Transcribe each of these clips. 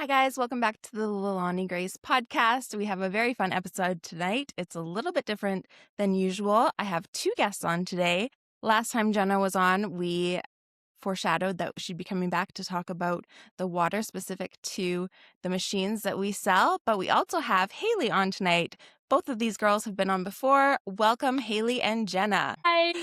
Hi, guys. Welcome back to the Lilani Grace podcast. We have a very fun episode tonight. It's a little bit different than usual. I have two guests on today. Last time Jenna was on, we foreshadowed that she'd be coming back to talk about the water specific to the machines that we sell. But we also have Haley on tonight. Both of these girls have been on before. Welcome, Haley and Jenna. Hi.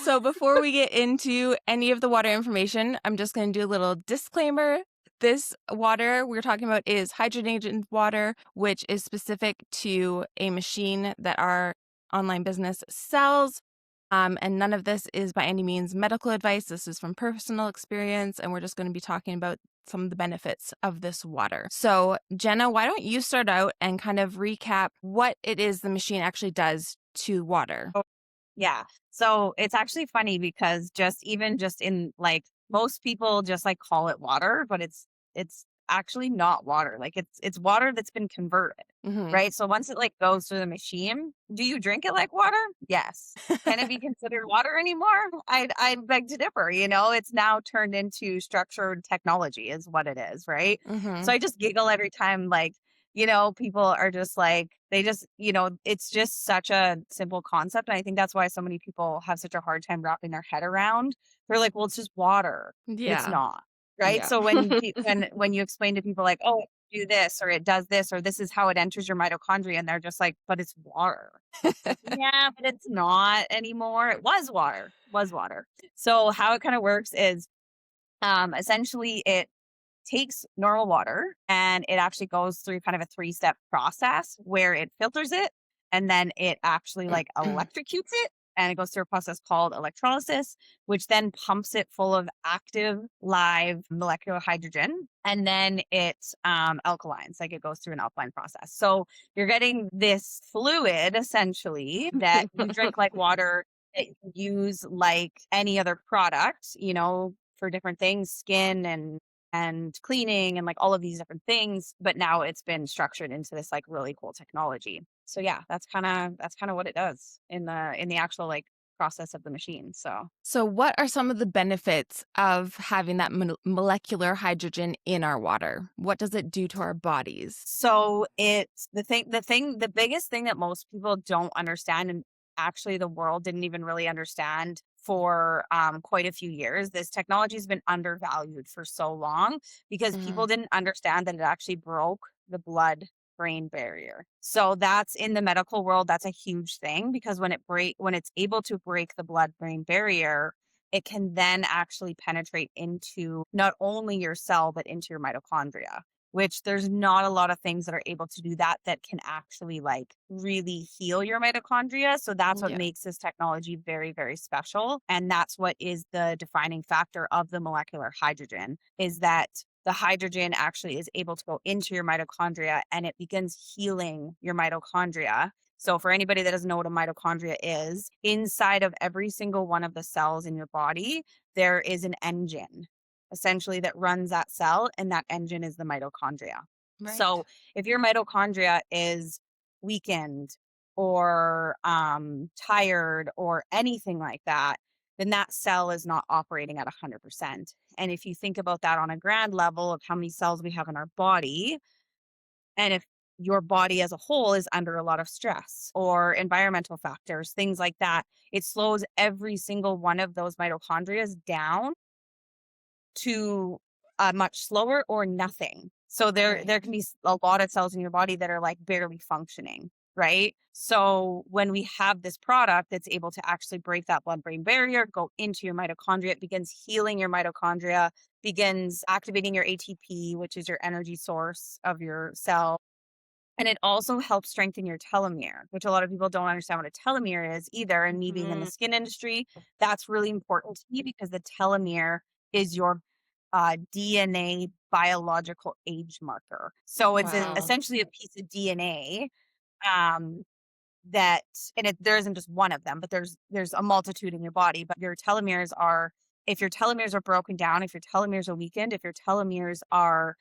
So before we get into any of the water information, I'm just going to do a little disclaimer. This water we're talking about is hydrogenated water, which is specific to a machine that our online business sells. And none of this is by any means medical advice. This is from personal experience, and we're just going to be talking about some of the benefits of this water. So, Jenna, why don't you start out and kind of recap what it is the machine actually does to water? Yeah. So it's actually funny because just in like most people just like call it water, but it's actually not water. Like it's water that's been converted, Mm-hmm. right? So once it like goes through the machine, do you drink it like water? Yes. Can it be considered water anymore? I'd beg to differ. It's now turned into structured technology is what it is, right? Mm-hmm. So I just giggle every time people are just like, they just, it's just such a simple concept. And I think that's why so many people have such a hard time wrapping their head around. They're like, well, it's just water. It's Yeah. not. Right. Yeah. So when you explain to people like, oh, do this or it does this or this is how it enters your mitochondria, and they're just like, but it's water. Yeah, but it's not anymore. It was water. So how it kind of works is essentially it takes normal water and it actually goes through kind of a three-step process where it filters it and then it actually like electrocutes it, and it goes through a process called electrolysis, which then pumps it full of active live molecular hydrogen, and then it alkalines, like it goes through an alkaline process. So you're getting this fluid essentially that you drink like water, that you use like any other product, for different things, skin and cleaning and like all of these different things, but now it's been structured into this like really cool technology. So yeah, that's kind of what it does in the actual like process of the machine. So, what are some of the benefits of having that molecular hydrogen in our water? What does it do to our bodies? It's the biggest thing that most people don't understand, and actually the world didn't even really understand for quite a few years. This technology has been undervalued for so long because Mm-hmm. people didn't understand that it actually broke the blood brain barrier. So that's in the medical world, that's a huge thing because when it's able to break the blood brain barrier, it can then actually penetrate into not only your cell but into your mitochondria, which there's not a lot of things that are able to do that can actually like really heal your mitochondria. So that's what Yeah. makes this technology very, very special. And that's what is the defining factor of the molecular hydrogen, is that the hydrogen actually is able to go into your mitochondria and it begins healing your mitochondria. So for anybody that doesn't know what a mitochondria is, inside of every single one of the cells in your body, there is an engine essentially that runs that cell, and that engine is the mitochondria. Right. So if your mitochondria is weakened or tired or anything like that, then that cell is not operating at 100%. And if you think about that on a grand level of how many cells we have in our body, and if your body as a whole is under a lot of stress or environmental factors, things like that, it slows every single one of those mitochondria down to much slower or nothing. So there Right. there can be a lot of cells in your body that are like barely functioning, right? So when we have this product that's able to actually break that blood-brain barrier, go into your mitochondria, it begins healing your mitochondria, begins activating your ATP, which is your energy source of your cell. And it also helps strengthen your telomere, which a lot of people don't understand what a telomere is either. And me being in the Mm-hmm. skin industry, that's really important to me because the telomere is your DNA biological age marker. So it's Wow. essentially a piece of DNA um, that, and there isn't just one of them, but there's a multitude in your body. But your telomeres are, if your telomeres are broken down, if your telomeres are weakened, if your telomeres are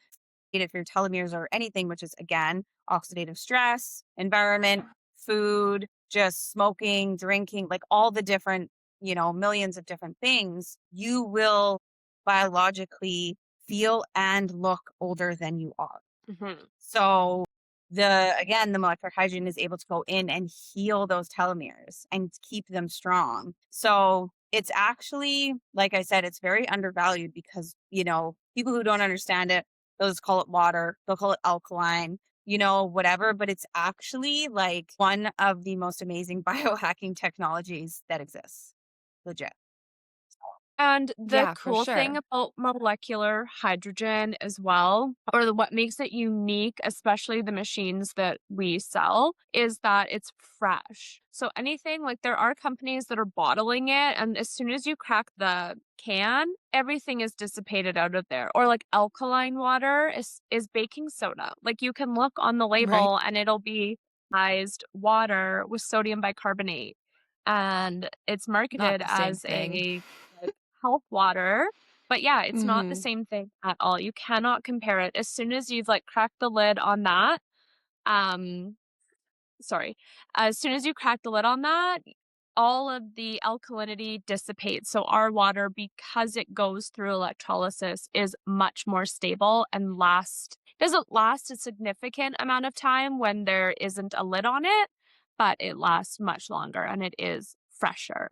anything, which is again, oxidative stress, environment, food, just smoking, drinking, like all the different, millions of different things, you will biologically feel and look older than you are. Mm-hmm. So the molecular hydrogen is able to go in and heal those telomeres and keep them strong. So it's actually, like I said, it's very undervalued because, people who don't understand it, they'll just call it water, they'll call it alkaline, whatever, but it's actually like one of the most amazing biohacking technologies that exists. Legit. And the Yeah, for cool thing sure. about molecular hydrogen as well, or what makes it unique, especially the machines that we sell, is that it's fresh. So anything like there are companies that are bottling it, and as soon as you crack the can, everything is dissipated out of there. Or like alkaline water is baking soda. Like you can look on the Right. label and it'll be iced water with sodium bicarbonate. And it's Not marketed the same as thing. a health water. But yeah, it's not the Mm-hmm. same thing at all. You cannot compare it. As soon as you've like cracked the lid on that, um, sorry, as soon as you crack the lid on that, all of the alkalinity dissipates. So our water, because it goes through electrolysis, is much more stable and doesn't last a significant amount of time when there isn't a lid on it, but it lasts much longer and it is fresher.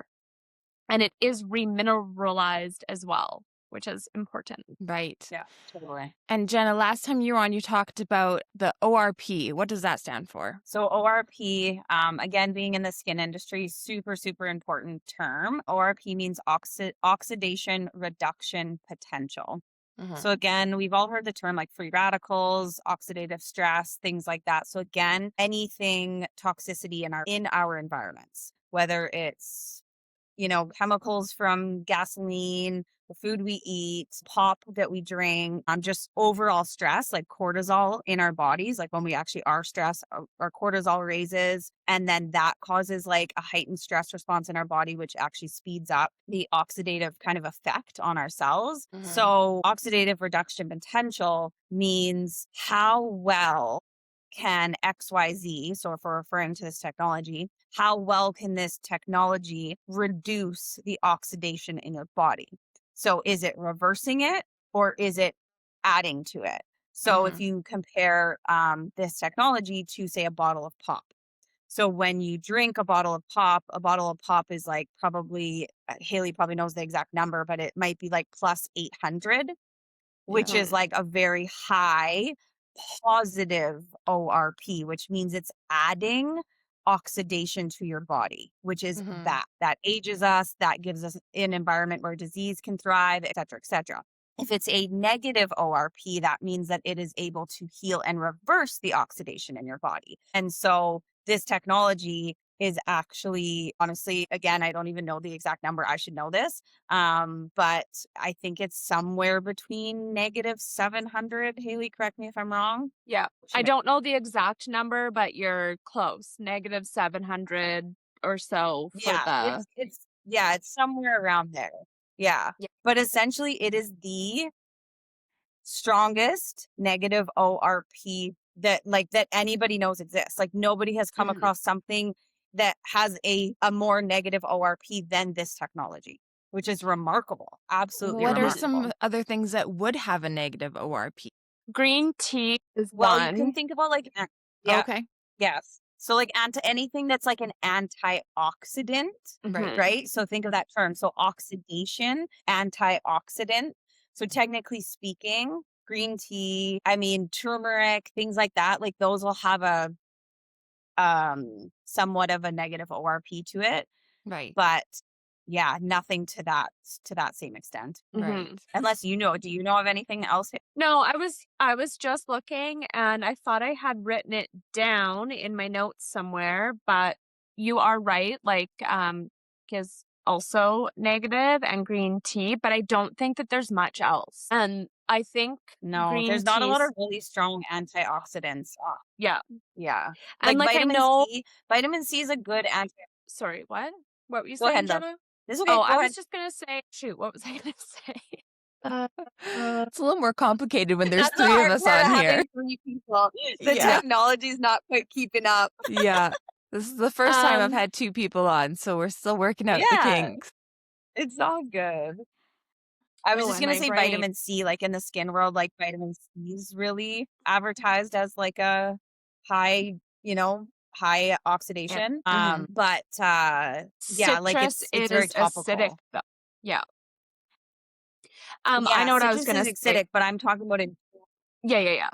And it is remineralized as well, which is important. Right. Yeah, totally. And Jenna, last time you were on, you talked about the ORP. What does that stand for? So ORP, again, being in the skin industry, super, super important term. ORP means oxidation reduction potential. Uh-huh. So again, we've all heard the term like free radicals, oxidative stress, things like that. So again, anything toxicity in our environments, whether it's chemicals from gasoline, the food we eat, pop that we drink, just overall stress, like cortisol in our bodies. Like when we actually are stressed, our cortisol raises. And then that causes like a heightened stress response in our body, which actually speeds up the oxidative kind of effect on our cells. Uh-huh. So oxidative reduction potential means how well can XYZ, so if we're referring to this technology, how well can this technology reduce the oxidation in your body? So is it reversing it or is it adding to it? So if you compare this technology to, say, a bottle of pop. So when you drink a bottle of pop is like probably, Haley probably knows the exact number, but it might be like plus 800, which Yeah. is like a very high positive ORP, which means it's adding oxidation to your body, which is Mm-hmm. that ages us, that gives us an environment where disease can thrive, et cetera, et cetera. If it's a negative ORP, that means that it is able to heal and reverse the oxidation in your body. And so this technology is actually, honestly, again, I don't even know the exact number. I should know this. But I think it's somewhere between negative 700. Haley, correct me if I'm wrong. Yeah. I don't know the exact number, but you're close. Negative 700 or so for Yeah, the. it's somewhere around there. Yeah. Yeah. But essentially it is the strongest negative ORP that anybody knows exists. Like nobody has come Mhm. across something that has a more negative ORP than this technology, which is remarkable. Absolutely What are remarkable. some other things that would have a negative ORP? Green tea is Well, you can one. think about like yeah, Okay. yes. So like anything that's like an antioxidant, Right. Mhm. right? So think of that term. So oxidation, antioxidant. So technically speaking, green tea, I mean turmeric, things like that, like those will have a somewhat of a negative ORP to it, Right. but yeah, nothing to that same extent. Right. Mhm. Unless do you know of anything else? No, I was just looking and I thought I had written it down in my notes somewhere, but you are right. Like, is also negative and green tea, but I don't think that there's much else. And I think No, green there's not a lot of teas, really strong antioxidants. yeah. Yeah. And Like like I know, vitamin C is a good anti. sorry, what? What were you Go saying, ahead, love. Jenna? This is okay. Oh, Go I ahead. was just gonna say, shoot, what was I gonna say? It's a little more complicated when there's That's the three of hard us part on of here. having 3 people. The Yeah. technology's not quite keeping up. Yeah. This is the first time I've Um, had two people on, so we're still working out the Yeah, kinks. it's all good. I was Oh, just am gonna I say right? vitamin C, like in the skin world, like vitamin C is really advertised as like a high, high Yeah. oxidation. Mhm. But yeah, like Citrus it's very is acidic topical. though. Yeah. I Yeah, know what I was citrus gonna is say. acidic, but I'm talking about it. Yeah.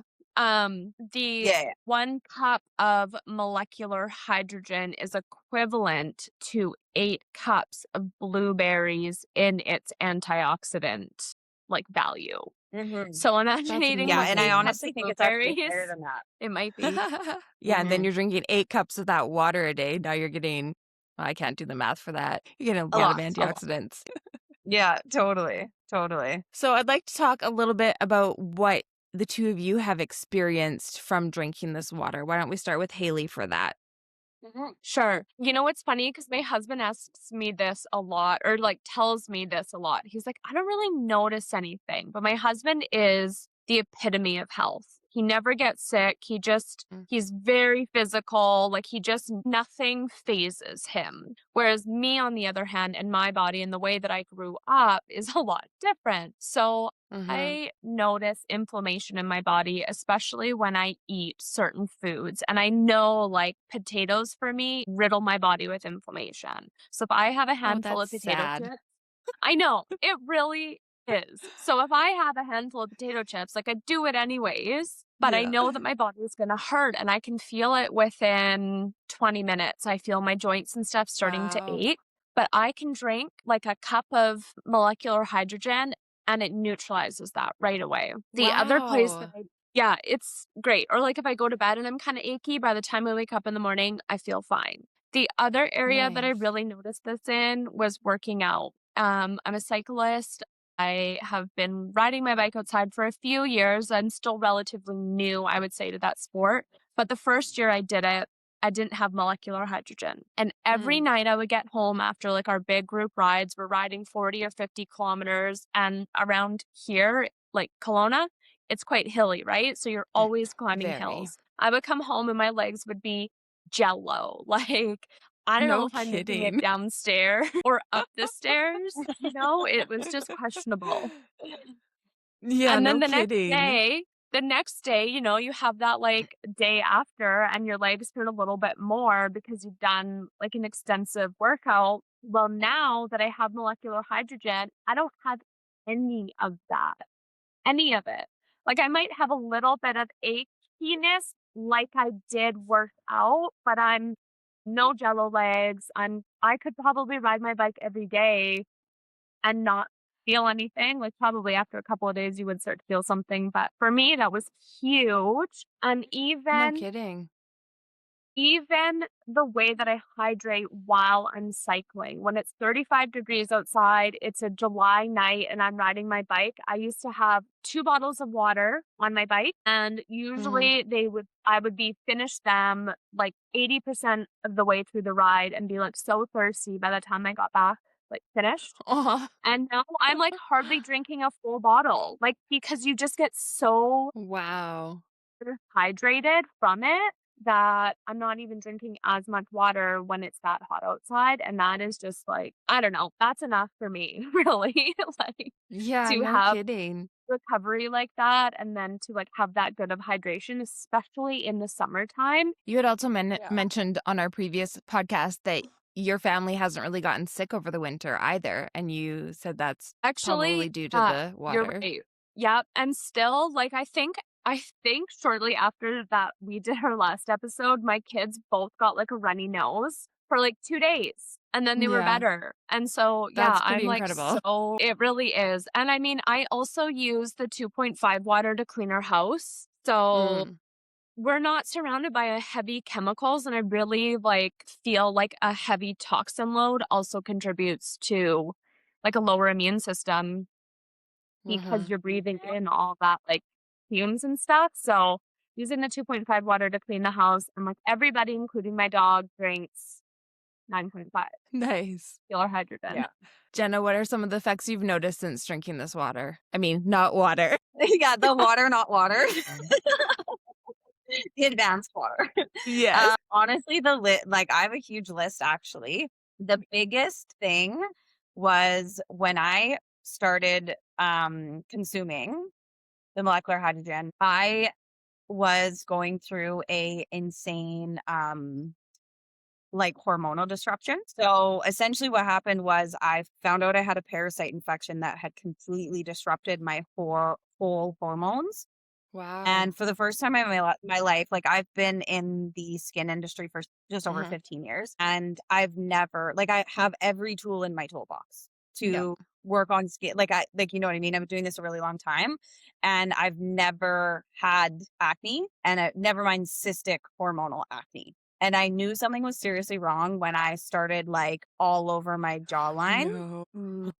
The Yeah, 1 cup of molecular hydrogen is equivalent to 8 cups of blueberries in its antioxidant, like, value. hmm So imagine That's eating, yeah, like, and I 8 amazing. cups honestly of think it's actually blueberries. higher than that. It might be. Yeah, and then hmm you're drinking 8 cups of that water a day. Now you're getting well, I can't do the math for that. You're getting a A lot of lot, a lot. antioxidants. Yeah, totally, totally. So I'd like to talk a little bit about what the 2 of you have experienced from drinking this water. Why don't we start with Haley for that? Sure. You know what's funny? Because my husband asks me this a lot, or like tells me this a lot. He's like, I don't really notice anything. But my husband is the epitome of health. He never gets sick. Mm. He's very physical. Like nothing phases him. Whereas me, on the other hand, and my body and the way that I grew up is a lot different. So Mhm. I notice inflammation in my body, especially when I eat certain foods. And I know, like, potatoes for me riddle my body with inflammation. So if I have a Oh, handful of that's potato sad. chips, I know it really is. So if I have a handful of potato chips, like, I do it anyways, but I Yeah. know that my body is going to hurt and I can feel it within 20 minutes. I feel my joints and stuff starting to Wow. ache, but I can drink like a cup of molecular hydrogen and it neutralizes that right away. The other place that Wow. yeah, it's great. Or like if I go to bed and I'm kind of achy, by the time I wake up in the morning, I feel fine. The other area that I Nice. really noticed this in was working out. I'm a cyclist. I have been riding my bike outside for a few years. I'm still relatively new, I would say, to that sport. But the first year I did it, I didn't have molecular hydrogen. And every Mm. night I would get home after like our big group rides, we're riding 40 or 50 kilometers. And around here, like Kelowna, it's quite hilly, right? So you're Mm. always climbing Very. hills. I would come home and my legs would be jello. Like, I don't know No if I'm making it kidding. downstairs or up the stairs, it was just questionable. Yeah, And then no kidding. the next day, you have that like day after and your legs hurt a little bit more because you've done like an extensive workout. Well, now that I have molecular hydrogen, I don't have any of that, any of it. Like I might have a little bit of achiness like I did work out, but I'm no jello legs. I could probably ride my bike every day and not feel anything. Like probably after a couple of days you would start to feel something, but for me that was huge. And No even kidding. even the way that I hydrate while I'm cycling. When it's 35 degrees outside, it's a July night and I'm riding my bike, I used to have 2 bottles of water on my bike and Mhm. usually I would be finished them like 80% of the way through the ride and be like so thirsty by the time I got back, like finished. Aw. And now I'm like hardly drinking a full bottle, like because you just get so Wow. hydrated from it that I'm not even drinking as much water when it's that hot outside. And that is just like, I don't know, that's enough for me, really. Like Yeah, to no have kidding. recovery like that and then to like have that good of hydration, especially in the summertime. You had also Yeah. mentioned on our previous podcast that your family hasn't really gotten sick over the winter either, and you said that's Actually, probably due to the you're water. right. Yep. And still, like I think shortly after that we did our last episode, my kids both got like a runny nose for like 2 days and then they were Yeah, better. And so yeah, that's I'm pretty like incredible. so it really is. And I mean, I also use the 2.5 water to clean our house. So Mm. we're not surrounded by a heavy chemicals and I really like feel like a heavy toxin load also contributes to like a lower immune system because Mhm. you're breathing in all that like fumes and stuff. So using the 2.5 water to clean the house and like everybody, including my dog, drinks 9.5 Nice. molecular hydrogen. Yeah. Jenna, what are some of the effects you've noticed since drinking this water? I mean, not water. Yeah, the water, not water. The advanced water. Yes. Honestly, like I have a huge list actually. The biggest thing was when I started consuming the molecular hydrogen, I was going through a insane like hormonal disruption. So essentially what happened was I found out I had a parasite infection that had completely disrupted my whole hormones. Wow. And for the first time in my life, like I've been in the skin industry for just over 15 years, and I've never, like, I have every tool in my toolbox Yep. to work on skin. Like, you know what I mean? I've been doing this a really long time, and I've never had acne, and never mind cystic hormonal acne. And I knew something was seriously wrong when I started like all over my jawline. No.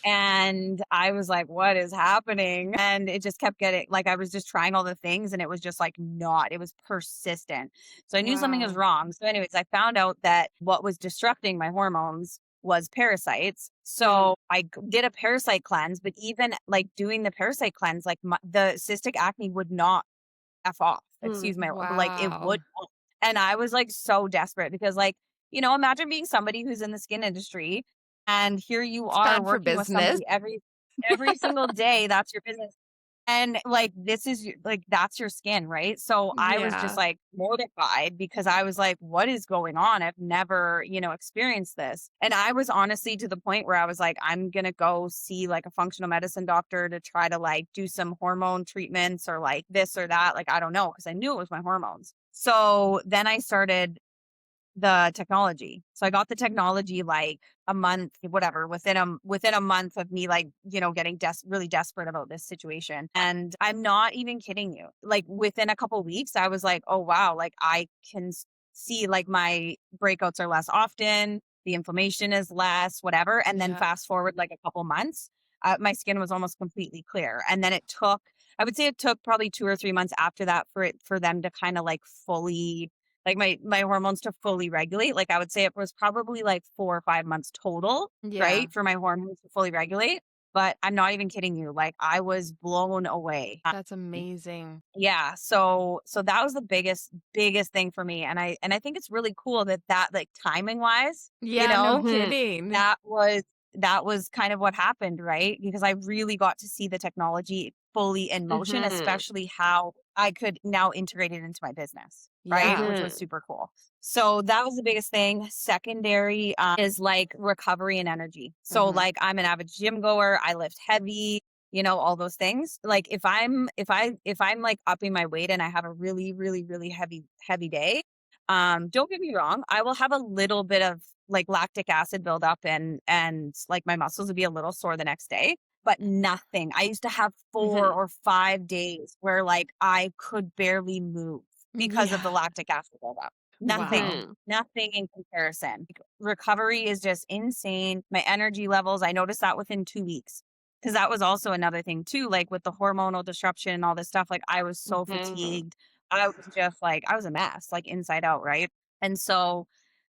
And I was like, what is happening? And it just kept getting like, I was just trying all the things and it was just like it was persistent. So I knew something was Wow. wrong. So, anyways, I found out that what was disrupting my hormones was parasites. So I did a parasite cleanse, but even like doing the parasite cleanse, like the cystic acne would not F off. Excuse my, like it Wow. would not. And I was like so desperate because, like, you know, imagine being somebody who's in the skin industry and here you It's are bad for working with business. somebody every single day. That's your business. And like this is like that's your skin, right? So I was just Yeah. like mortified because I was like, what is going on? I've never, you know, experienced this. And I was honestly to the point where I was like, I'm gonna go see like a functional medicine doctor to try to like do some hormone treatments or like this or that. Like, I don't know, because I knew it was my hormones. So then I started the technology. So I got the technology like a month, whatever, within a month of me like, you know, getting really desperate about this situation. And I'm not even kidding you. Like within a couple weeks, I was like, oh wow, like I can see like my breakouts are less often, the inflammation is less, whatever. And then Yeah. fast forward like a couple months, my skin was almost completely clear. And then I would say it took probably 2 or 3 months after that for them to kind of like fully like my hormones to fully regulate. Like I would say it was probably like 4 or 5 months total, Yeah. right? For my hormones to fully regulate. But I'm not even kidding you. Like I was blown away. That's amazing. Yeah. So that was the biggest thing for me. And I think it's really cool that like timing wise, you Yeah, no know, kidding. that was that was kind of what happened, right? Because I really got to see the technology fully in motion, especially how I could now integrate it into my business, right? Yeah. Which was super cool. So that was the biggest thing. Secondary is like recovery and energy. So like I'm an avid gym goer. I lift heavy, you know, all those things. Like if I'm like upping my weight and I have a really, really, really heavy day, don't get me wrong, I will have a little bit of like lactic acid buildup and like my muscles would be a little sore the next day, but nothing. I used to have 4 or 5 days where like I could barely move because of the Yeah. lactic acid buildup. Wow. Nothing in comparison. Like, recovery is just insane. My energy levels, I noticed that within 2 weeks. Because that was also another thing too, like with the hormonal disruption and all this stuff, like I was so fatigued. I was just like, I was a mess, like inside out, right? And so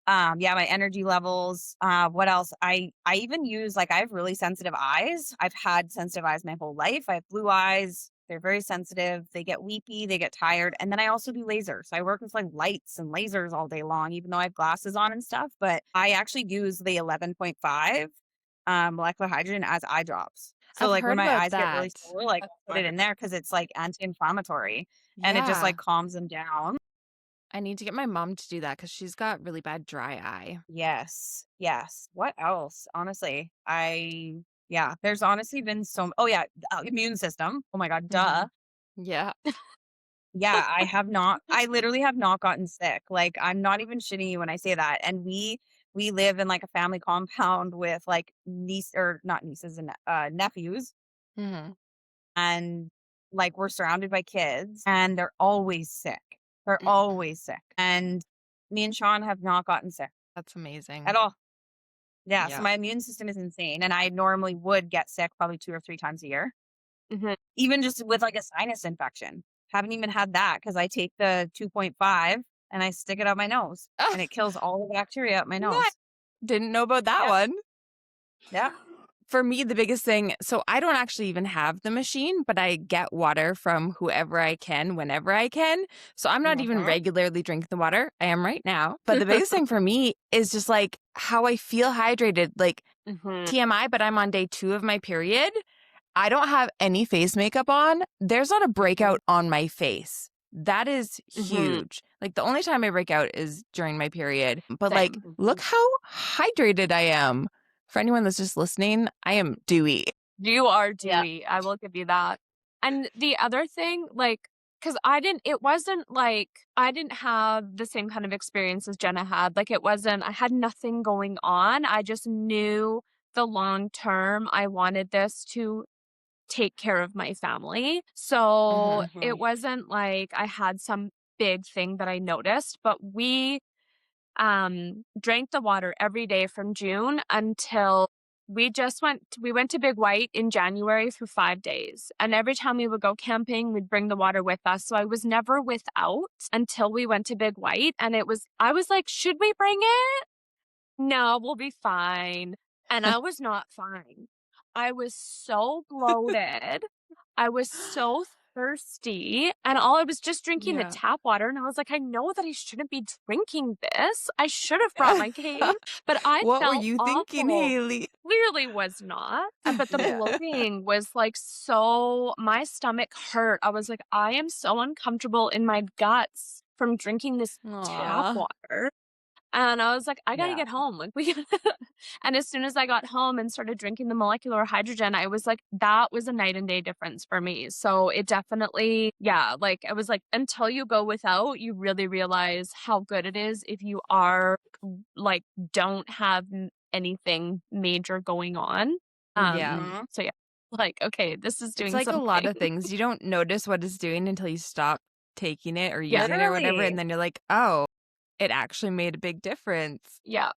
yeah, my energy levels, what else? I even use like I have really sensitive eyes. I've had sensitive eyes my whole life. I have blue eyes. They're very sensitive. They get weepy, they get tired. And then I also do lasers. So I work with like lights and lasers all day long, even though I have glasses on and stuff. But I actually use the 11.5 molecular hydrogen as eye drops. So I've like when heard my about eyes get really that. sore, like I'll put it in there because it's like anti-inflammatory and it just Yeah. like calms them down. I need to get my mom to do that because she's got really bad dry eye. Yes. Yes. What else? Honestly, yeah, there's honestly been oh yeah, immune system. Oh my God, duh. Yeah. Yeah, I literally have not gotten sick. Like, I'm not even shitting you when I say that. And we live in like a family compound with like or not nieces and nephews. Mhm. And like we're surrounded by kids and they're always sick. They're always sick. And me and Sean have not gotten sick That's amazing. at all. Yeah, so Yeah. my immune system is insane, and I normally would get sick probably 2 or 3 times a year, even just with, like, a sinus infection. Haven't even had that because I take the 2.5 and I stick it up my nose, and it kills all the bacteria up my Nice. nose. Didn't know about that Yeah, one. yeah, For me, the biggest thing, so I don't actually even have the machine, but I get water from whoever I can, whenever I can. So I'm not even regularly drinking the water. I am right now. But the biggest thing for me is just like how I feel hydrated. Like TMI, but I'm on day 2 of my period. I don't have any face makeup on. There's not a breakout on my face. That is huge. Like the only time I break out is during my period. But like, look how hydrated I am. For anyone that's just listening, I am dewy. You are dewy. I will give you that. And the other thing, like, because I didn't have the same kind of experience as Jenna had. Like, I had nothing going on. I just knew the long term I wanted this to take care of my family. So it wasn't like I had some big thing that I noticed, but we drank the water every day from June until we went to Big White in January for 5 days. And every time we would go camping, we'd bring the water with us. So I was never without until we went to Big White. And I was like, should we bring it? No, we'll be fine. And I was not fine. I was so bloated. I was so thirsty. And I was just drinking the tap water. And I was like, I know that I shouldn't be drinking this. I should have brought my case. But what felt were you thinking, awful. Haley? Clearly was not. But the bloating was like my stomach hurt. I was like, I am so uncomfortable in my guts from drinking this tap water. And I was like, I gotta get home. Like and as soon as I got home and started drinking the molecular hydrogen, I was like, that was a night and day difference for me. So it definitely, like I was like, until you go without, you really realize how good it is if you are like, don't have anything major going on. So like, okay, this is doing it's like something. a lot of things. You don't notice what it's doing until you stop taking it or using it or whatever. And then you're like, oh, it actually made a big difference. Yeah.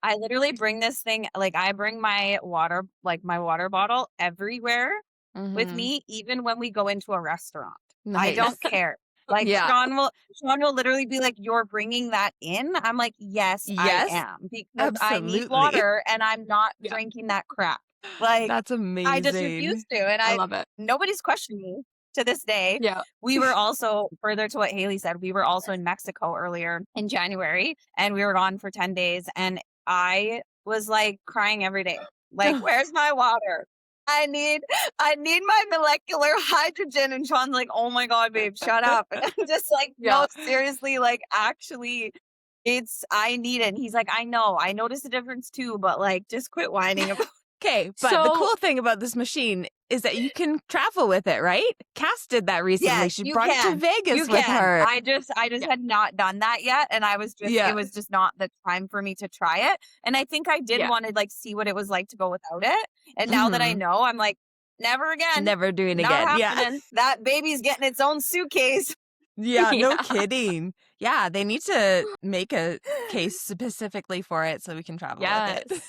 I literally bring this thing, like I bring my water bottle everywhere with me, even when we go into a restaurant. Nice. I don't care. Like Sean will literally be like, you're bringing that in? I'm like, yes, I am. Because I need water and I'm not drinking that crap. Like, that's amazing. I just refuse to. And I love it. Nobody's questioning me to this day. Yeah. We were also, further to what Haley said, we were also in Mexico earlier in January and we were gone for 10 days. And I was like crying every day. Like, where's my water? I need my molecular hydrogen. And Sean's like, oh my God, babe, shut up. And I'm just like, no, seriously, like actually I need it. And he's like, I know, I noticed the difference too, but like, just quit whining about Okay, but the cool thing about this machine is that you can travel with it, right? Cass did that recently. Yes, she brought it to Vegas with her. I just had not done that yet, and I was just it was just not the time for me to try it. And I think I did want to like see what it was like to go without it. And now that I know, I'm like, never again. Never doing it not again. happening. Yeah. That baby's getting its own suitcase. Yeah, no kidding. Yeah, they need to make a case specifically for it so we can travel with it.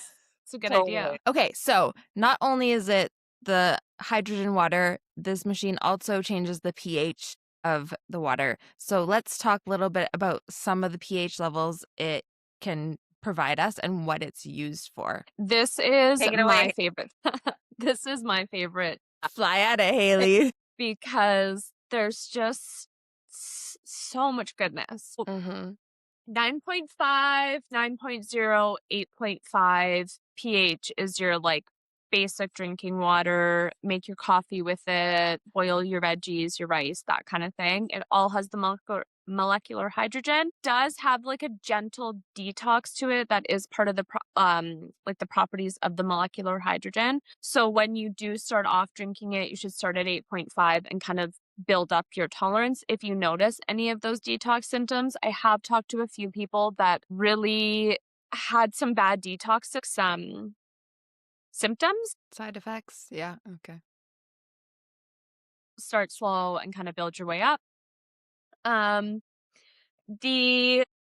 It's a good idea. Okay, so not only is it the hydrogen water, this machine also changes the pH of the water. So let's talk a little bit about some of the pH levels it can provide us and what it's used for. This is my favorite. This is my favorite. Fly at it, Haley. Because there's just so much goodness. 9.5, 9.0, 8.5 pH is your like basic drinking water. Make your coffee with it, boil your veggies, your rice, that kind of thing. It all has the molecular hydrogen. Does have like a gentle detox to it that is part of the like the properties of the molecular hydrogen. So when you do start off drinking it, you should start at 8.5 and kind of build up your tolerance. If you notice any of those detox symptoms, I have talked to a few people that really had some bad detox symptoms. Side effects. Yeah. Okay. Start slow and kind of build your way up.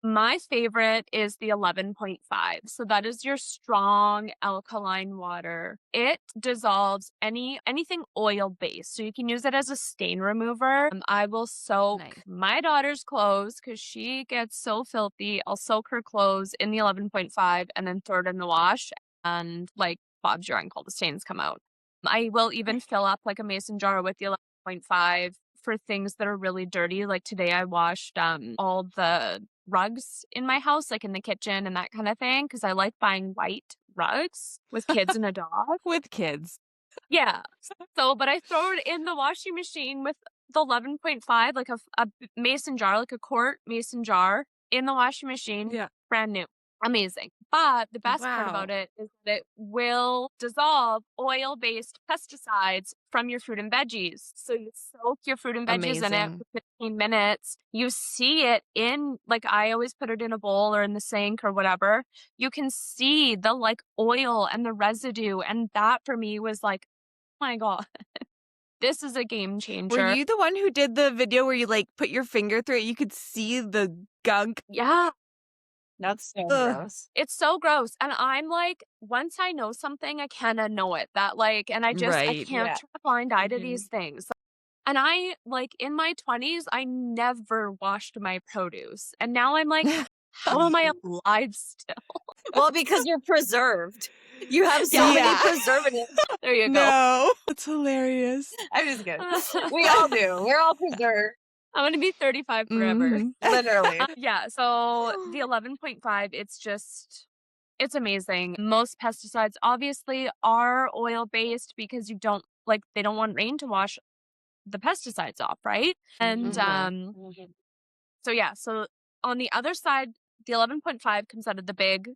My favorite is the 11.5. So that is your strong alkaline water. It dissolves anything oil-based. So you can use it as a stain remover. I will soak my daughter's clothes because she gets so filthy. I'll soak her clothes in the 11.5 and then throw it in the wash. And like Bob's your uncle, the stains come out. I will even fill up like a mason jar with the 11.5 for things that are really dirty. Like today I washed all the rugs in my house, like in the kitchen and that kind of thing, because I like buying white rugs with kids and a dog. With kids. Yeah. So, but I throw it in the washing machine with the 11.5, like a mason jar, like a quart mason jar in the washing machine. Yeah. Brand new. Amazing. But the best part Wow. about it is that it will dissolve oil-based pesticides from your fruit and veggies. So you soak your fruit and veggies in it Amazing. for 15 minutes. You see it in, like, I always put it in a bowl or in the sink or whatever. You can see the like oil and the residue. And that for me was like, oh my God, this is a game Were changer. you the one who did the video where you like put your finger through it? You could see the gunk. Yeah. That's so Ugh. gross. It's so gross. And I'm like, once I know something, I kind of know it. That like, and I Right. can't Yeah. turn a blind eye to Mhm. these things. And I, like, in my 20s, I never washed my produce. And now I'm like, how am I alive still? Well, because you're preserved. You have so Yeah. many preservatives. There you go. No. That's hilarious. I'm just kidding. We all do. We're all preserved. I'm going to be 35 forever. Mhm. Literally. Yeah. So the 11.5, it's amazing. Most pesticides obviously are oil based because they don't want rain to wash the pesticides off, right? And Mhm. so yeah, so on the other side, the 11.5 comes out of the big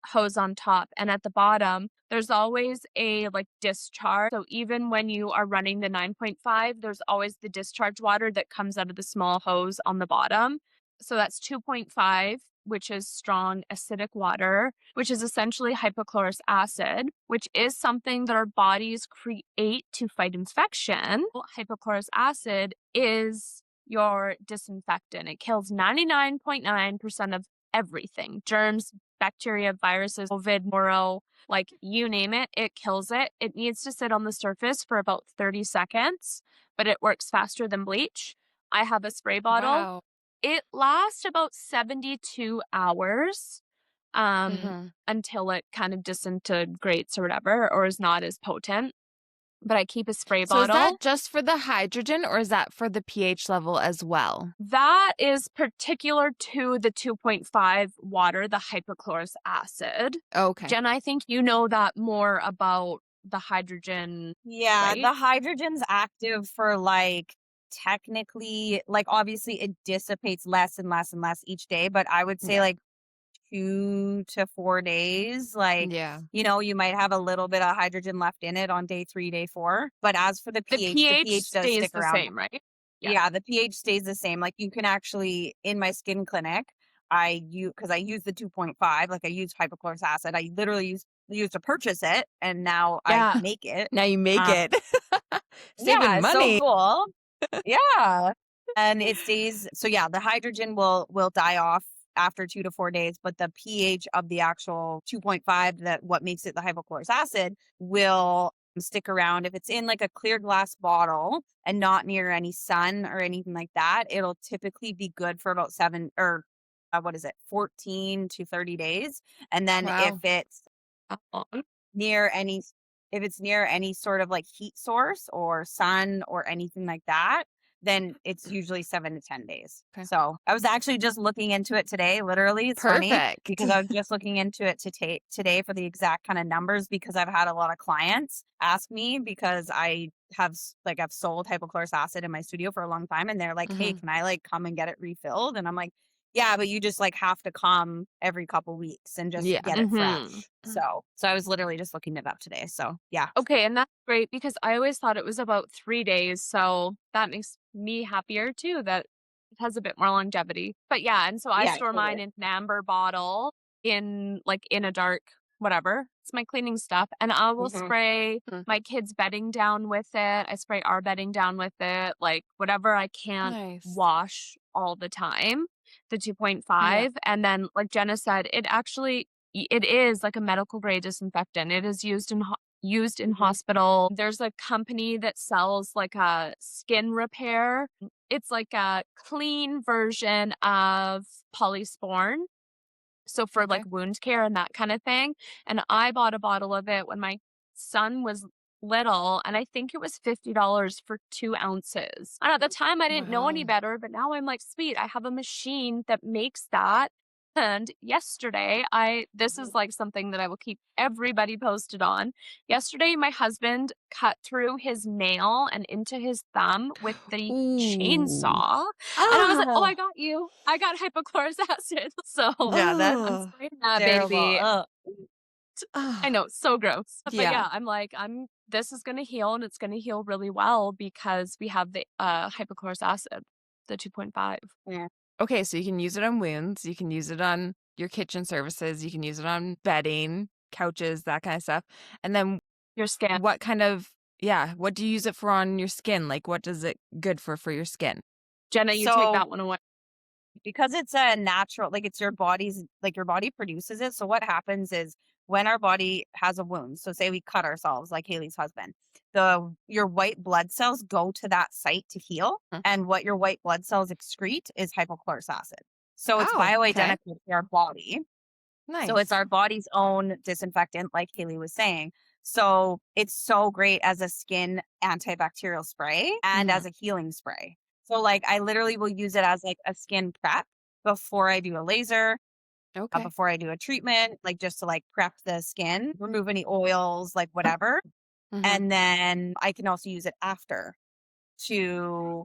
hose on top, and at the bottom there's always a like discharge. So even when you are running the 9.5, there's always the discharge water that comes out of the small hose on the bottom. So that's 2.5, which is strong acidic water, which is essentially hypochlorous acid, which is something that our bodies create to fight infection. Hypochlorous acid is your disinfectant. It kills 99.9% of everything: germs, bacteria, viruses, COVID, moro, like you name it, it kills it. It needs to sit on the surface for about 30 seconds, but it works faster than bleach. I have a spray bottle. Wow. It lasts about 72 hours Mhm. until it kind of disintegrates or whatever, or is not as potent. But I keep a spray So is bottle. that just for the hydrogen or is that for the pH level as well? That is particular to the 2.5 water, the hypochlorous acid. Okay. Jen, I think you know that more about the hydrogen. Yeah, Right? the hydrogen's active for like technically, like obviously it dissipates less and less and less each day, but I would say Yeah. like 2 to 4 days. Like, Yeah. you might have a little bit of hydrogen left in it on day 3, day 4. But as for the The pH, pH does stays stick the around. same, right? Yeah, the pH stays the same. Like you can actually, in my skin clinic, because I use the 2.5, like I use hypochlorous acid. I literally used to purchase it, and now Yeah. I make it. Now you make Um, it. Yeah, Saving it's money. so cool. Yeah. And it stays, so yeah, the hydrogen will die off after 2 to 4 days, but the pH of the actual 2.5, that what makes it the hypochlorous acid, will stick around. If it's in like a clear glass bottle and not near any sun or anything like that, it'll typically be good for about 14 to 30 days. And then Wow. near any if it's near any sort of like heat source or sun or anything like that, then it's usually 7 to 10 days. Okay. So I was actually just looking into it today. Literally, it's funny Perfect. because I was just looking into it today for the exact kind of numbers, because I've had a lot of clients ask me, because I've sold hypochlorous acid in my studio for a long time, and they're like, hey, Mhm. can I like come and get it refilled? And I'm like, yeah, but you just like have to come every couple weeks and just Yeah. get it fresh. Mhm. So I was literally just looking it up today. So yeah. Okay, and that's great because I always thought it was about 3 days, so that makes me happier too that it has a bit more longevity. But yeah, and so I Yeah, store mine totally. in an amber bottle in a dark whatever. It's my cleaning stuff, and I will Mhm. spray Mm. my kids' bedding down with it. I spray our bedding down with it, like whatever I can't Nice. wash all the time, the 2.5. And then like Jenna said, it is like a medical grade disinfectant. It is used in Mhm. hospital. There's a company that sells like a skin repair. It's like a clean version of polysporin. So for Okay. like wound care and that kind of thing. And I bought a bottle of it when my son was little, and I think it was $50 for 2 ounces. And at the time I didn't know any Wow. better, but now I'm like, sweet, I have a machine that makes that. And yesterday, this is like something that I will keep everybody posted on. Yesterday, my husband cut through his nail and into his thumb with the Ooh. chainsaw. And I was like, oh, I Oh. got you. I got hypochlorous acid. So Yeah, that's I'm Oh. spraying that terrible. baby. Ugh. I Oh. know, it's so gross. But Yeah. yeah, I'm like, this is gonna heal and it's gonna heal really well because we have the hypochlorous acid, the 2.5. Yeah. Okay, so you can use it on wounds, you can use it on your kitchen services, you can use it on bedding, couches, that kind of stuff. And then Your skin. what kind of what do you use it for on your skin? Like what does it good for your skin? Jenna, you take So that one away. because it's a natural, like it's your body's, like your body produces it. So what happens is when our body has a wound, so say we cut ourselves, like Haley's husband, your white blood cells go to that site to heal, Mm. and what your white blood cells excrete is hypochlorous acid. So it's Oh, okay. bioidentical to our body. So it's Nice. our body's own disinfectant, like Haley was saying. So it's so great as a skin antibacterial spray and Mhm. as a healing spray. So like I literally will use it as like a skin prep before I do a laser, Okay. before I do a treatment, like just to like prep the skin, remove any oils, like whatever. Mhm. And then I can also use it after to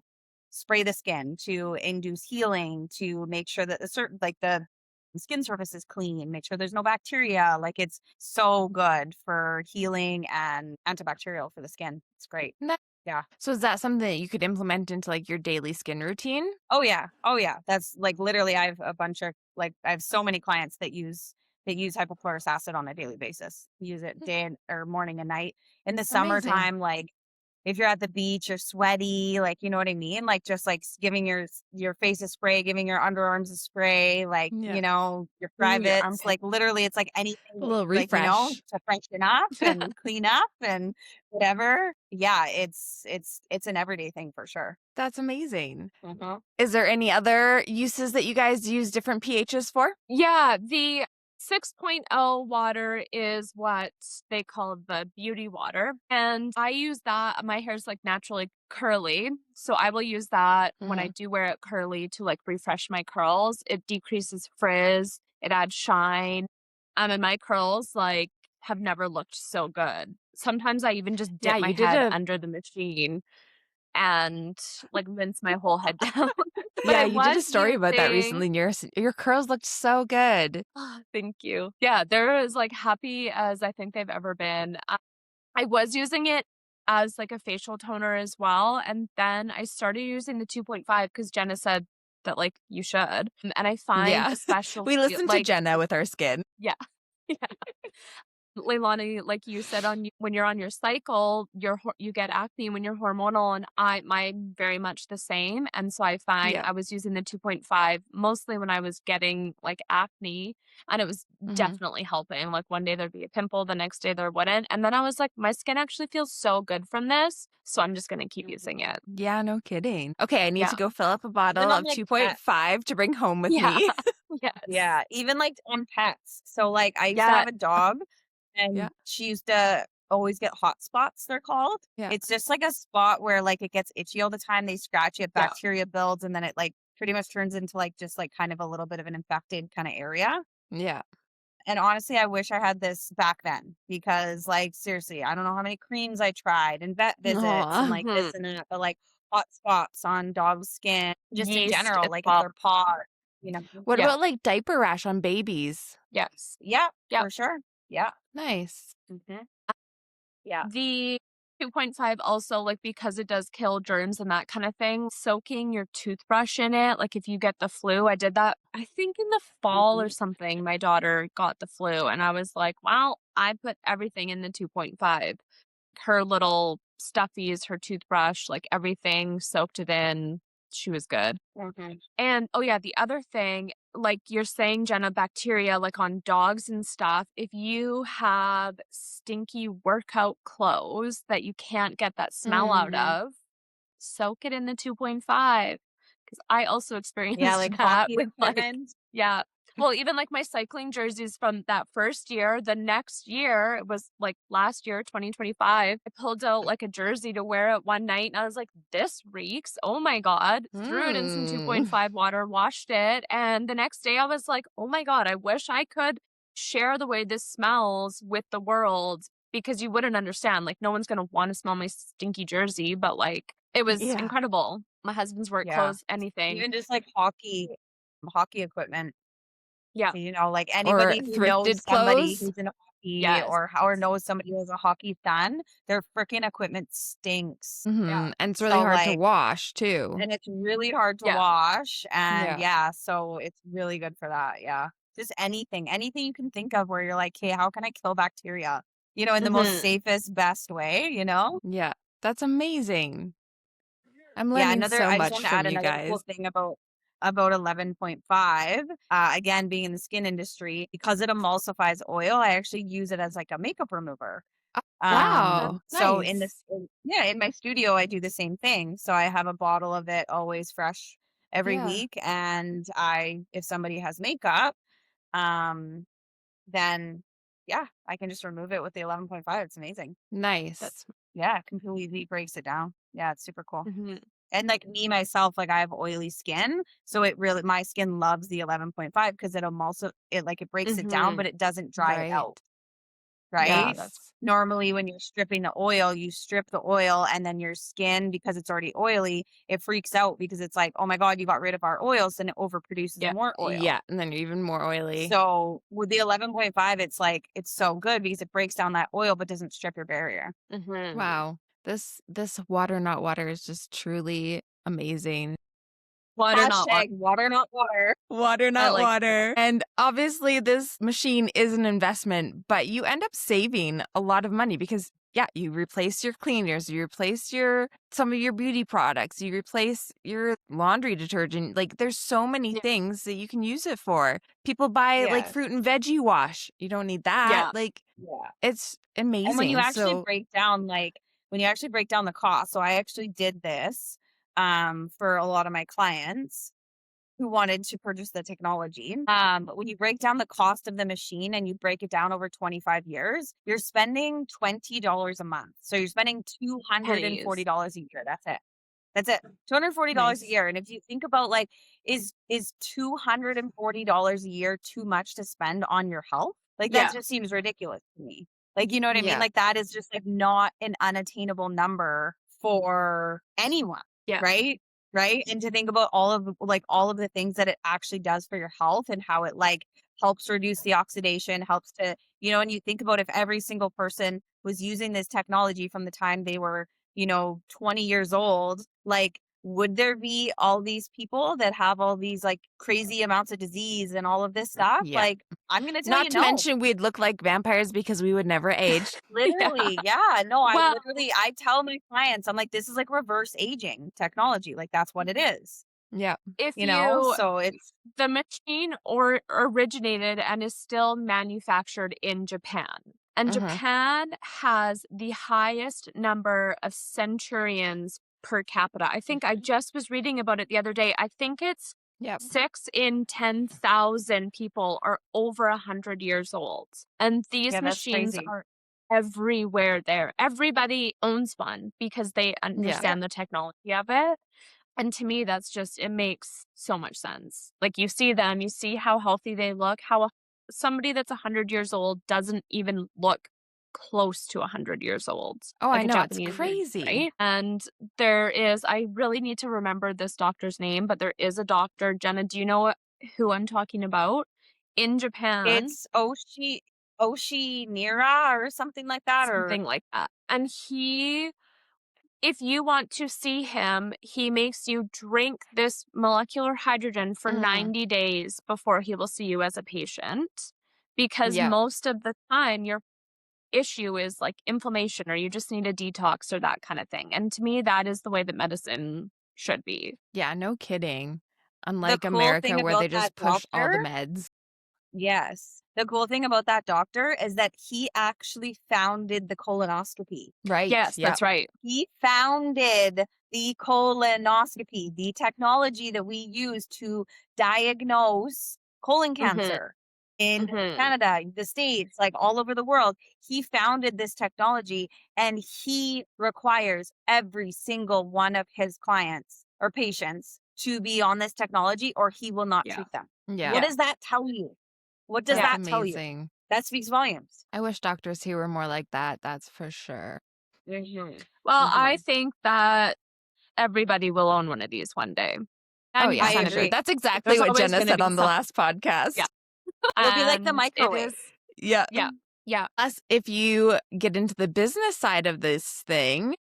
spray the skin, to induce healing, to make sure that the certain like the skin surface is clean, make sure there's no bacteria. Like it's so good for healing and antibacterial for the skin. It's great. Ni Yeah. So is that something that you could implement into, like, your daily skin routine? Oh yeah. Oh yeah. That's like literally I have a bunch of like I have so many clients that use hypochlorous acid on a daily basis. Use it Hmm, day or morning and night. In the amazing. summertime, like if you're at the beach, you're sweaty, like you know what I mean? Like just like giving your face a spray, giving your underarms a spray, like, Yeah. you know, your Ooh, your privates. armpit. Like literally it's like A anything little like, you know, refresh. to freshen up and clean up and whatever. Yeah, it's an everyday thing for sure. That's amazing. Mhm. Is there any other uses that you guys use different pHs for? Yeah, the 6.0 water is what they call the beauty water. And I use that. My hair's like naturally curly. So I will use that when I Mhm. do wear it curly to like refresh my curls. It decreases frizz, it adds shine. And my curls like have never looked so good. Sometimes I even just Yeah, dip my you did head a under the machine and like rinse my whole head down. But yeah, I you did a was story about that using recently, and your curls looked so good. thank you. Yeah, they're as like happy as I think they've ever been. I was using it as like a facial toner as well, and then I started using the 2.5 because Jenna said that like you should. And I find Yeah. especially We listened to like Jenna with our skin. yeah. Leilani, like you said, when you're on your cycle, you get acne when you're hormonal, and I'm very much the same. And so I find Yeah. I was using the 2.5 mostly when I was getting like acne, and it was Mhm. definitely helping. Like one day there'd be a pimple, the next day there wouldn't, and then I was like, my skin actually feels so good from this, so I'm just gonna keep using Mhm. it. Yeah, no kidding. Okay, I need Yeah, to go fill up a bottle Even on of like pets. 2.5 to bring home with yeah, me. yes, Yeah, even like on pets. So like I used to yeah, have a dog Yeah. and she used to always get hot spots, they're called. Yeah. It's just like a spot where like it gets itchy all the time. They scratch it, yeah. bacteria builds, and then it like pretty much turns into like just like kind of a little bit of an infected kind of area. Yeah. And honestly, I wish I had this back then because like seriously, I don't know how many creams I tried and vet visits and Aw. like this Mhm. and that, but like hot spots on dog's skin, just in Yeast general, is like if all. their paw, you know. What Yeah, about, like, diaper rash on babies? yes, Yeah, yep. for sure. Yeah. Nice. Mhm. Yeah. The 2.5 also, like, because it does kill germs and that kind of thing, soaking your toothbrush in it, like, if you get the flu, I did that, I think in the fall or Mhm. something, my daughter got the flu, and I was like, "Well, I put everything in the 2.5." Her little stuffies, her toothbrush, like, everything, soaked it in. She was good. Mhm. And oh yeah, the other thing, like you're saying, Jenna, bacteria, like on dogs and stuff, if you have stinky workout clothes that you can't get that smell out Mhm. of, soak it in the 2.5. Because I also Yeah, experienced like that hockey with like, equipment. yeah, Well, even like my cycling jerseys from that first year, the next year, it was like last year, 2025, I pulled out like a jersey to wear it one night and I was like, this reeks. Oh my God. Threw it in some Mm. 2.5 water, washed it. And the next day I was like, oh my God, I wish I could share the way this smells with the world because you wouldn't understand. Like, no one's going to want to smell my stinky jersey, but like, it was Yeah. incredible. My husband's work Yeah. clothes, anything. Even just like hockey equipment. Yeah. You know, like Or anybody who knows thrifted somebody clothes. who's in hockey Yes. or knows somebody who's a hockey fan, their freaking equipment stinks. Mhm. And it's really So hard to like, wash too. and it's really hard to Yeah. wash. And Yeah. yeah, so it's really good for that. Yeah. Just anything you can think of where you're like, hey, how can I kill bacteria? You know, in the most Mhm. safest, best way, you know? Yeah. That's amazing. I'm Yeah, learning so I just want much to add from you another cool guys. thing about 11.5. Again, being in the skin industry, because it emulsifies oil, I actually use it as like a makeup remover. Oh, wow. So in this, Nice. in my studio, I do the same thing. So I have a bottle of it always fresh every Yeah. week, and if somebody has makeup, um, then yeah, I can just remove it with the 11.5. It's amazing. Nice. That's Yeah, completely breaks it down. Yeah, it's super cool. mhm. And like me myself, like I have oily skin, so my skin loves the 11.5 because it breaks it down, Mhm. but it doesn't dry it Right. out, Yeah, right? that's Yes. Normally, when you're stripping the oil, you strip the oil, and then your skin, because it's already oily, it freaks out because it's like, oh my God, you got rid of our oils, and it overproduces yeah. more oil. Yeah. And then you're even more oily. So with the 11.5, it's like it's so good because it breaks down that oil but doesn't strip your barrier. Mhm. Wow. This water not water is just truly amazing. Water, not water. Hashtag water, not water. Water I not like water. And obviously this machine is an investment, but you end up saving a lot of money because yeah, you replace your cleaners, you replace some of your beauty products, you replace your laundry detergent. Like there's so many Yeah. things that you can use it for. People buy like Yes. fruit and veggie wash. You don't need that. Yeah. Like Yeah. it's And when you amazing. actually So break down, the cost, so I actually did this for a lot of my clients who wanted to purchase the technology. But when you break down the cost of the machine and you break it down over 25 years, you're spending $20 a month. So you're spending Pennies. $240 a year. That's it. That's it. $240 a nice. year. And if you think about like, is $240 a year too much to spend on your health? Like that Yeah. just seems ridiculous to me. Like, you know what I mean? Yeah. Like that is just like not an unattainable number for anyone. Yeah. Right. Right. And to think about all of the things that it actually does for your health and how it like helps reduce the oxidation, helps to, and you think about if every single person was using this technology from the time they were 20 years old, like, would there be all these people that have all these like crazy amounts of disease and all of this stuff? Yeah. Like, I'm going to tell Not you to no. mention we'd look like vampires because we would never age. Literally. Yeah. No, Well, I tell my clients, I'm like, this is like reverse aging technology. Like, that's what it is, Yeah. if So it's, the machine originated and is still manufactured in Japan. And Mhm. Japan has the highest number of centurions per capita. I think I just was reading about it the other day. I think it's Yep. 6 in 10,000 people are over 100 years old. And these yeah, that's machines crazy. are everywhere there. Everybody owns one because they understand the technology of it. And to me, it makes so much sense. Like you see them, you see how healthy they look, how somebody that's 100 years old doesn't even look close to 100 years old. Oh, Like I a know. It's Japanese man, crazy. right? And I really need to remember this doctor's name, but there is a doctor. Jenna, do you know who I'm talking about? In Japan, It's Oshinira or something like that, or something like that. And if you want to see him, he makes you drink this molecular hydrogen for Mm. 90 days before he will see you as a patient. Because Yep. most of the time, your issue is like inflammation or you just need a detox or that kind of thing. And to me, that is the way that medicine should be. Yeah, no kidding. the Unlike cool thing America where they about that just push all the doctor. meds. Yes. The cool thing about that doctor is that he actually founded the colonoscopy. Right. Yes, Yep. that's right. He founded the colonoscopy, the technology that we use to diagnose colon Mhm. cancer in Mhm. Canada, the States, like all over the world. He founded this technology and he requires every single one of his clients or patients to be on this technology or he will not Yeah. treat them. Yeah. What Yeah. does that tell you? What does That's that tell you? amazing. That speaks volumes. I wish doctors here were more like that. That's for sure. Well, I think that everybody will own one of these one day. Oh, yeah, 90% for of sure. agree. That's exactly There's what always Jenna gonna said be on the some last podcast. Yeah. It'll be like the And it microwave. is Yeah. yeah. Yeah. Plus, if you get into the business side of this thing,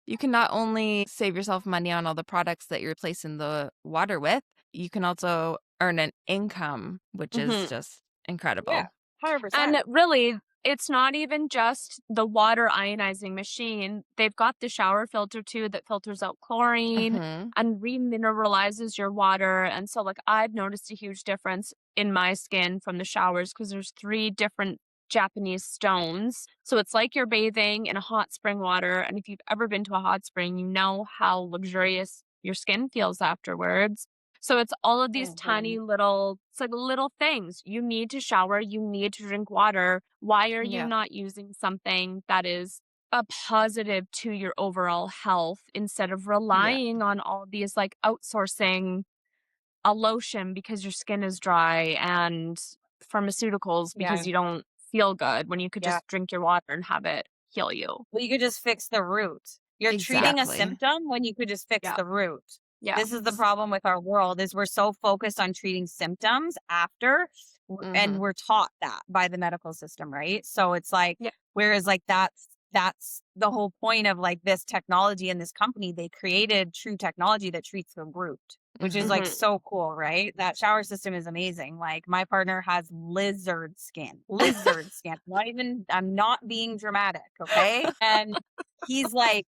you can not only save yourself money on all the products that you're replacing the water with, you can also earn an income, which is Mhm. just incredible. Yeah, 100%. And really, it's not even just the water ionizing machine. They've got the shower filter too that filters out chlorine Mhm. and remineralizes your water. And so, like, I've noticed a huge difference in my skin from the showers because there's 3 different Japanese stones. So it's like you're bathing in a hot spring water. And if you've ever been to a hot spring, you know how luxurious your skin feels afterwards. So it's all of these tiny little, it's like little things. You need to shower, you need to drink water. Why are you Yeah. not using something that is a positive to your overall health instead of relying on all these like outsourcing a lotion because your skin is dry and pharmaceuticals because Yeah. you don't feel good when you could Yeah. just drink your water and have it heal you. Well, you could just fix the root. You're treating a Exactly. symptom when you could just fix Yeah. the root. Yeah. This is the problem with our world is we're so focused on treating symptoms after and Mhm. we're taught that by the medical system, right? So it's like Yeah. whereas like that's the whole point of like this technology and this company, they created true technology that treats the root, which is like Mhm. so cool, right? That shower system is amazing. Like my partner has lizard skin. Lizard skin. I'm not being dramatic, okay? And he's like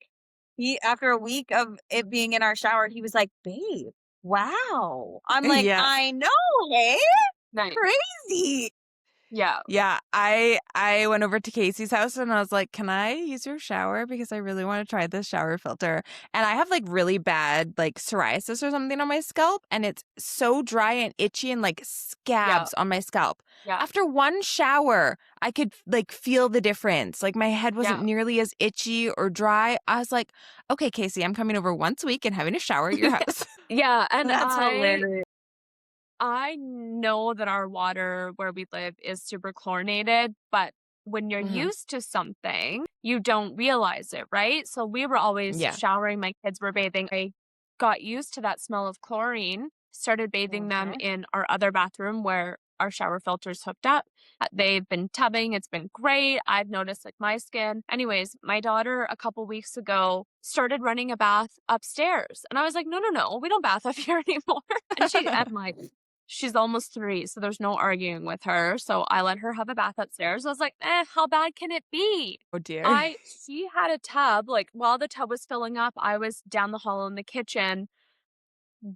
he after a week of it being in our shower, he was like, "Babe, wow." I'm like, Yeah. "I know, eh? Nice. Crazy." Yeah. Yeah, I went over to Casey's house and I was like, "Can I use your shower because I really want to try this shower filter?" And I have like really bad like psoriasis or something on my scalp and it's so dry and itchy and like scabs on my scalp. Yeah. After one shower, I could like feel the difference. Like my head wasn't Yeah. nearly as itchy or dry. I was like, "Okay, Casey, I'm coming over once a week and having a shower at your house." Yeah, and That's hilarious. I know that our water where we live is super chlorinated, but when you're Mhm. used to something, you don't realize it, right? So we were always Yeah. showering, my kids were bathing. I got used to that smell of chlorine, started bathing them in our other bathroom where our shower filter's hooked up. They've been tubbing, it's been great. I've noticed like my skin. Anyways, my daughter a couple weeks ago started running a bath upstairs. And I was like, no, we don't bath up here anymore. And I'm like, she's almost 3, so there's no arguing with her. So I let her have a bath upstairs. I was like, how bad can it be? Oh dear. She had a tub, like while the tub was filling up, I was down the hall in the kitchen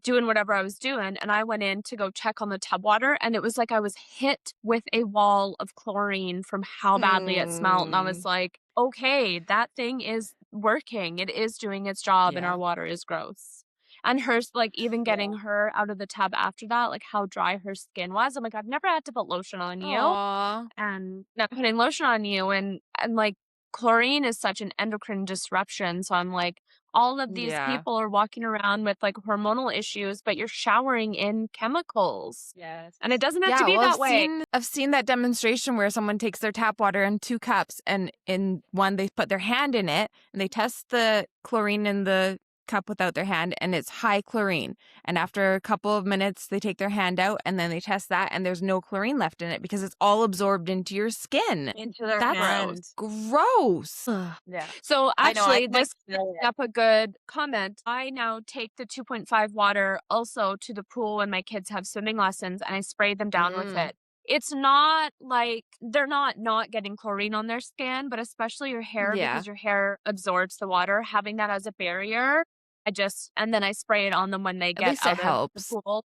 doing whatever I was doing. And I went in to go check on the tub water. And it was like I was hit with a wall of chlorine from how badly it smelled. And I was like, okay, that thing is working. It is doing its job and Yeah. our water is gross. And hers, like even getting her out of the tub after that, like how dry her skin was. I'm like, I've never had to put lotion on you. Aw. And not putting lotion on you and like chlorine is such an endocrine disruption. So I'm like, all of these Yeah. people are walking around with like hormonal issues, but you're showering in chemicals. Yes. And it doesn't have to be that way. I've seen that demonstration where someone takes their tap water in 2 cups and in one they put their hand in it and they test the chlorine in the cup without their hand and it's high chlorine. And after a couple of minutes they take their hand out and then they test that and there's no chlorine left in it because it's all absorbed into your skin. Into their That's hand. gross. Yeah. So I know, actually, I this feel brings it. up a good comment. I now take the 2.5 water also to the pool when my kids have swimming lessons and I spray them down with it. It's not like they're not getting chlorine on their skin, but especially your hair Yeah. because your hair absorbs the water, having that as a barrier. And then I spray it on them when they At get least it out of the helps. pool.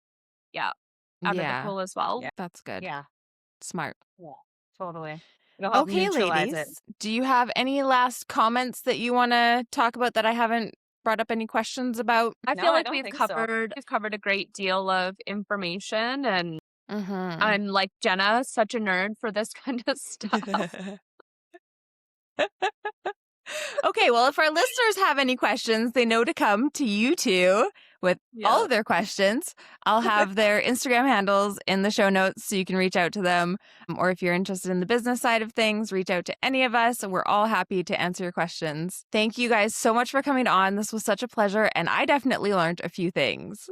Yeah, out of the Yeah. pool as well. Yeah. That's good. Yeah. Smart. Yeah. Totally. It'll help Okay, neutralize ladies. it. Do you have any last comments that you want to talk about that I haven't brought up any questions about? I No, feel I like don't we've think so. covered a great deal of information and Mm-hmm. I'm like Jenna, such a nerd for this kind of stuff. Okay, well, if our listeners have any questions, they know to come to you two with all Yeah. of their questions. I'll have their Instagram handles in the show notes so you can reach out to them. Or if you're interested in the business side of things, reach out to any of us. We're all happy to answer your questions. Thank you guys so much for coming on. This was such a pleasure, and I definitely learned a few things.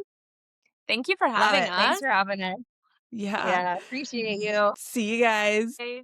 Thank you for Love having it. Thanks us. for having us. Yeah. Yeah, appreciate you. See you guys. Bye.